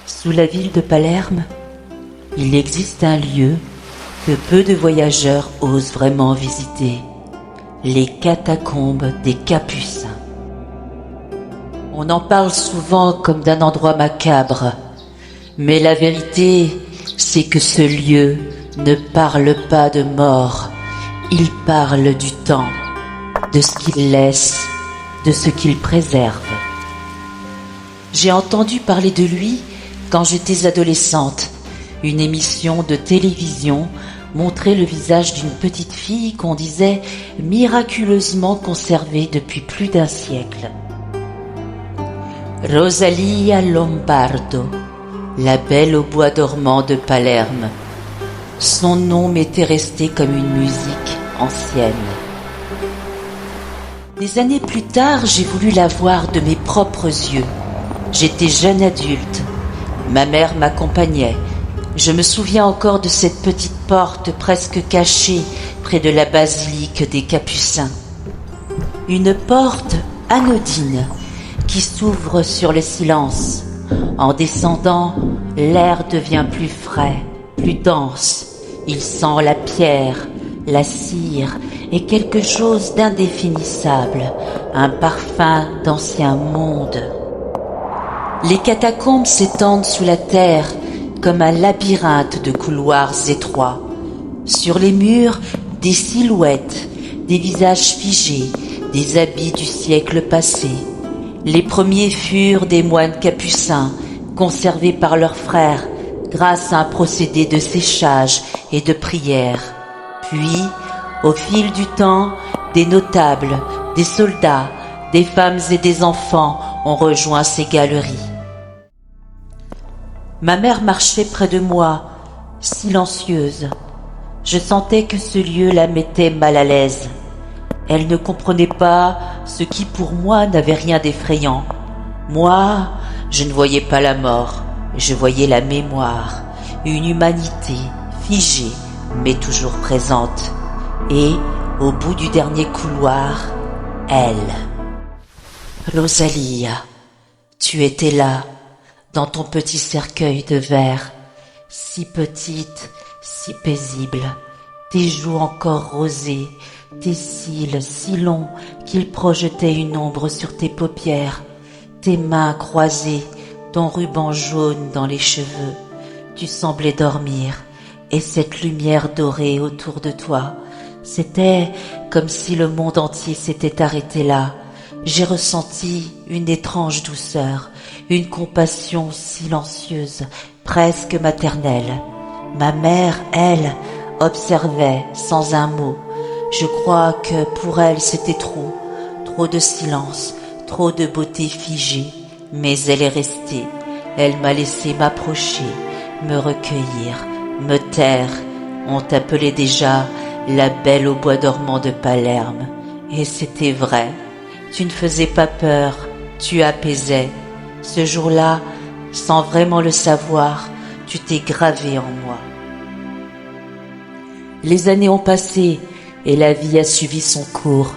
Sous la ville de Palerme, il existe un lieu que peu de voyageurs osent vraiment visiter, les catacombes des Capucins. On en parle souvent comme d'un endroit macabre, mais la vérité, c'est que ce lieu ne parle pas de mort, il parle du temps, de ce qu'il laisse, de ce qu'il préserve. J'ai entendu parler de lui quand j'étais adolescente. Une émission de télévision montrait le visage d'une petite fille qu'on disait miraculeusement conservée depuis plus d'un siècle. Rosalia Lombardo, la belle au bois dormant de Palerme. Son nom m'était resté comme une musique ancienne. Des années plus tard, j'ai voulu la voir de mes propres yeux. J'étais jeune adulte. Ma mère m'accompagnait. Je me souviens encore de cette petite porte presque cachée près de la basilique des Capucins. Une porte anodine qui s'ouvre sur le silence. En descendant, l'air devient plus frais, plus dense. Il sent la pierre, la cire et quelque chose d'indéfinissable, un parfum d'ancien monde. Les catacombes s'étendent sous la terre comme un labyrinthe de couloirs étroits. Sur les murs, des silhouettes, des visages figés, des habits du siècle passé. Les premiers furent des moines capucins, conservés par leurs frères grâce à un procédé de séchage et de prière. Puis, au fil du temps, des notables, des soldats, des femmes et des enfants ont rejoint ces galeries. Ma mère marchait près de moi, silencieuse. Je sentais que ce lieu la mettait mal à l'aise. Elle ne comprenait pas ce qui pour moi n'avait rien d'effrayant. Moi, je ne voyais pas la mort, je voyais la mémoire, une humanité figée mais toujours présente. Et, au bout du dernier couloir, elle. Rosalia, tu étais là, dans ton petit cercueil de verre, si petite, si paisible, tes joues encore rosées, tes cils si longs qu'ils projetaient une ombre sur tes paupières, tes mains croisées, ton ruban jaune dans les cheveux. Tu semblais dormir, et cette lumière dorée autour de toi, c'était comme si le monde entier s'était arrêté là. J'ai ressenti une étrange douceur, une compassion silencieuse, presque maternelle. Ma mère, elle, observait sans un mot. Je crois que pour elle c'était trop de silence, trop de beauté figée. Mais elle est restée, elle m'a laissé m'approcher, me recueillir, me taire. On t'appelait déjà la belle au bois dormant de Palerme. Et c'était vrai. Tu ne faisais pas peur, tu apaisais. Ce jour-là, sans vraiment le savoir, tu t'es gravé en moi. Les années ont passé et la vie a suivi son cours.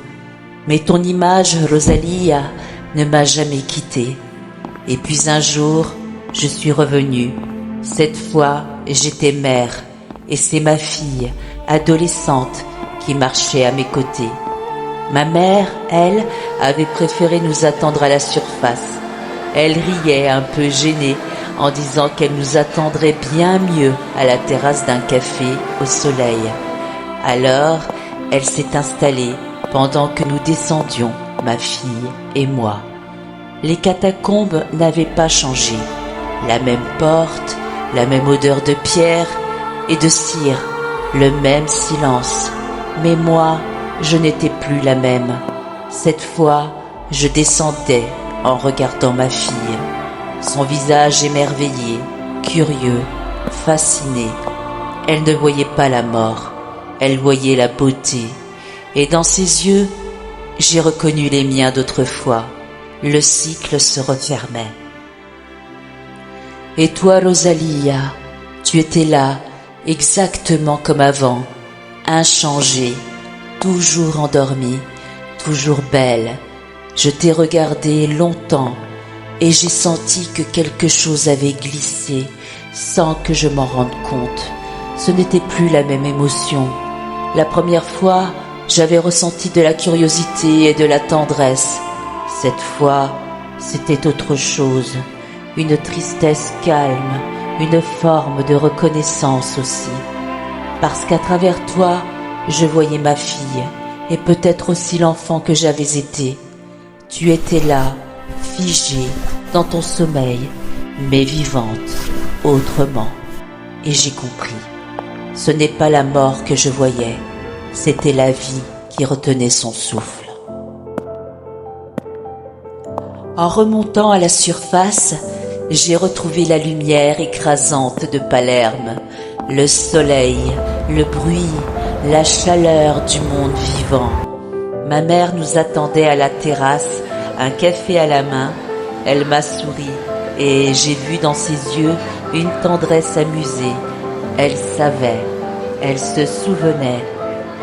Mais ton image, Rosalia, ne m'a jamais quittée. Et puis un jour, je suis revenue. Cette fois, j'étais mère. Et c'est ma fille, adolescente, qui marchait à mes côtés. Ma mère, elle, avait préféré nous attendre à la surface. Elle riait un peu gênée en disant qu'elle nous attendrait bien mieux à la terrasse d'un café au soleil. Alors, elle s'est installée pendant que nous descendions, ma fille et moi. Les catacombes n'avaient pas changé. La même porte, la même odeur de pierre et de cire, le même silence. Mais moi, je n'étais plus la même. Cette fois, je descendais en regardant ma fille. Son visage émerveillé, curieux, fasciné. Elle ne voyait pas la mort, elle voyait la beauté. Et dans ses yeux, j'ai reconnu les miens d'autrefois. Le cycle se refermait. Et toi, Rosalia, tu étais là, exactement comme avant, inchangée, toujours endormie, toujours belle. Je t'ai regardée longtemps, et j'ai senti que quelque chose avait glissé sans que je m'en rende compte. Ce n'était plus la même émotion. La première fois, j'avais ressenti de la curiosité et de la tendresse. Cette fois, c'était autre chose, une tristesse calme, une forme de reconnaissance aussi. Parce qu'à travers toi, je voyais ma fille, et peut-être aussi l'enfant que j'avais été. Tu étais là, figée, dans ton sommeil, mais vivante, autrement. Et j'ai compris. Ce n'est pas la mort que je voyais, c'était la vie qui retenait son souffle. En remontant à la surface, j'ai retrouvé la lumière écrasante de Palerme, le soleil, le bruit, la chaleur du monde vivant. Ma mère nous attendait à la terrasse, un café à la main. Elle m'a souri et j'ai vu dans ses yeux une tendresse amusée. Elle savait, elle se souvenait.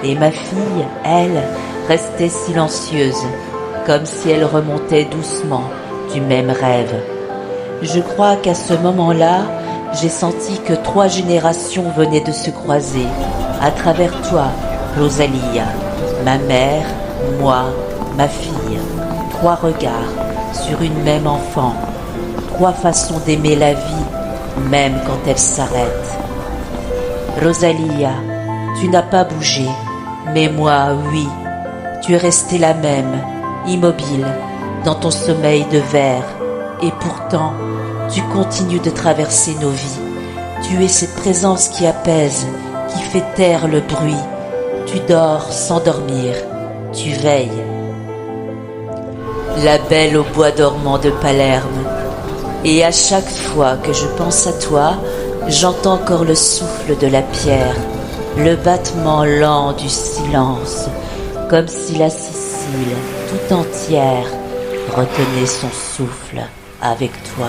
Et ma fille, elle, restait silencieuse, comme si elle remontait doucement du même rêve. Je crois qu'à ce moment-là, j'ai senti que 3 générations venaient de se croiser, à travers toi, Rosalia, ma mère, moi, ma fille. 3 regards sur une même enfant, 3 façons d'aimer la vie, même quand elle s'arrête. Rosalia, tu n'as pas bougé, mais moi, oui, tu es restée la même, immobile, dans ton sommeil de verre, et pourtant, tu continues de traverser nos vies. Tu es cette présence qui apaise, qui fait taire le bruit. Tu dors sans dormir, tu veilles. La belle au bois dormant de Palerme. Et à chaque fois que je pense à toi, j'entends encore le souffle de la pierre, le battement lent du silence, comme si la Sicile tout entière retenait son souffle avec toi.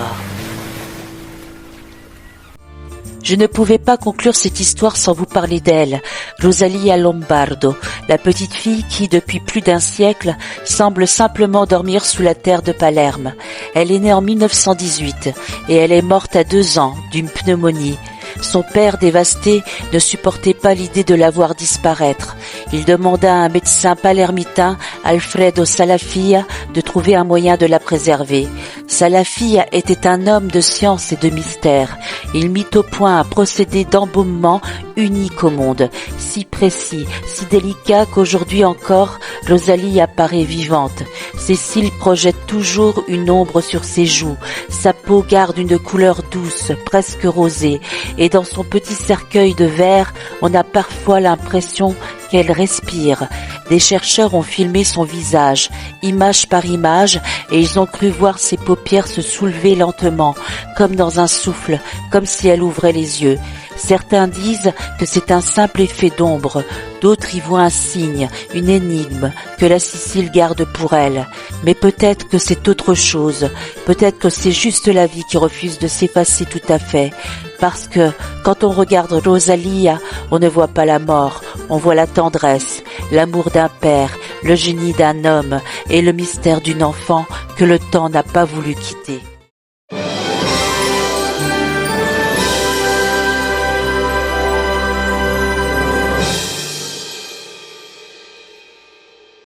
Je ne pouvais pas conclure cette histoire sans vous parler d'elle, Rosalia Lombardo, la petite fille qui, depuis plus d'1 siècle, semble simplement dormir sous la terre de Palerme. Elle est née en 1918 et elle est morte à 2 ans d'une pneumonie. Son père, dévasté, ne supportait pas l'idée de la voir disparaître. Il demanda à un médecin palermitain, Alfredo Salafia, de trouver un moyen de la préserver. Salafia était un homme de science et de mystère. Il mit au point un procédé d'embaumement unique au monde, si précis, si délicat qu'aujourd'hui encore, Rosalie apparaît vivante. Ses cils projettent toujours une ombre sur ses joues, sa peau garde une couleur douce, presque rosée, et dans son petit cercueil de verre, on a parfois l'impression qu'elle respire. Des chercheurs ont filmé son visage, image par image, et ils ont cru voir ses paupières se soulever lentement, comme dans un souffle, comme si elle ouvrait les yeux. Certains disent que c'est un simple effet d'ombre, d'autres y voient un signe, une énigme que la Sicile garde pour elle. Mais peut-être que c'est autre chose, peut-être que c'est juste la vie qui refuse de s'effacer tout à fait. Parce que quand on regarde Rosalia, on ne voit pas la mort, on voit la tendresse, l'amour d'un père, le génie d'un homme et le mystère d'une enfant que le temps n'a pas voulu quitter.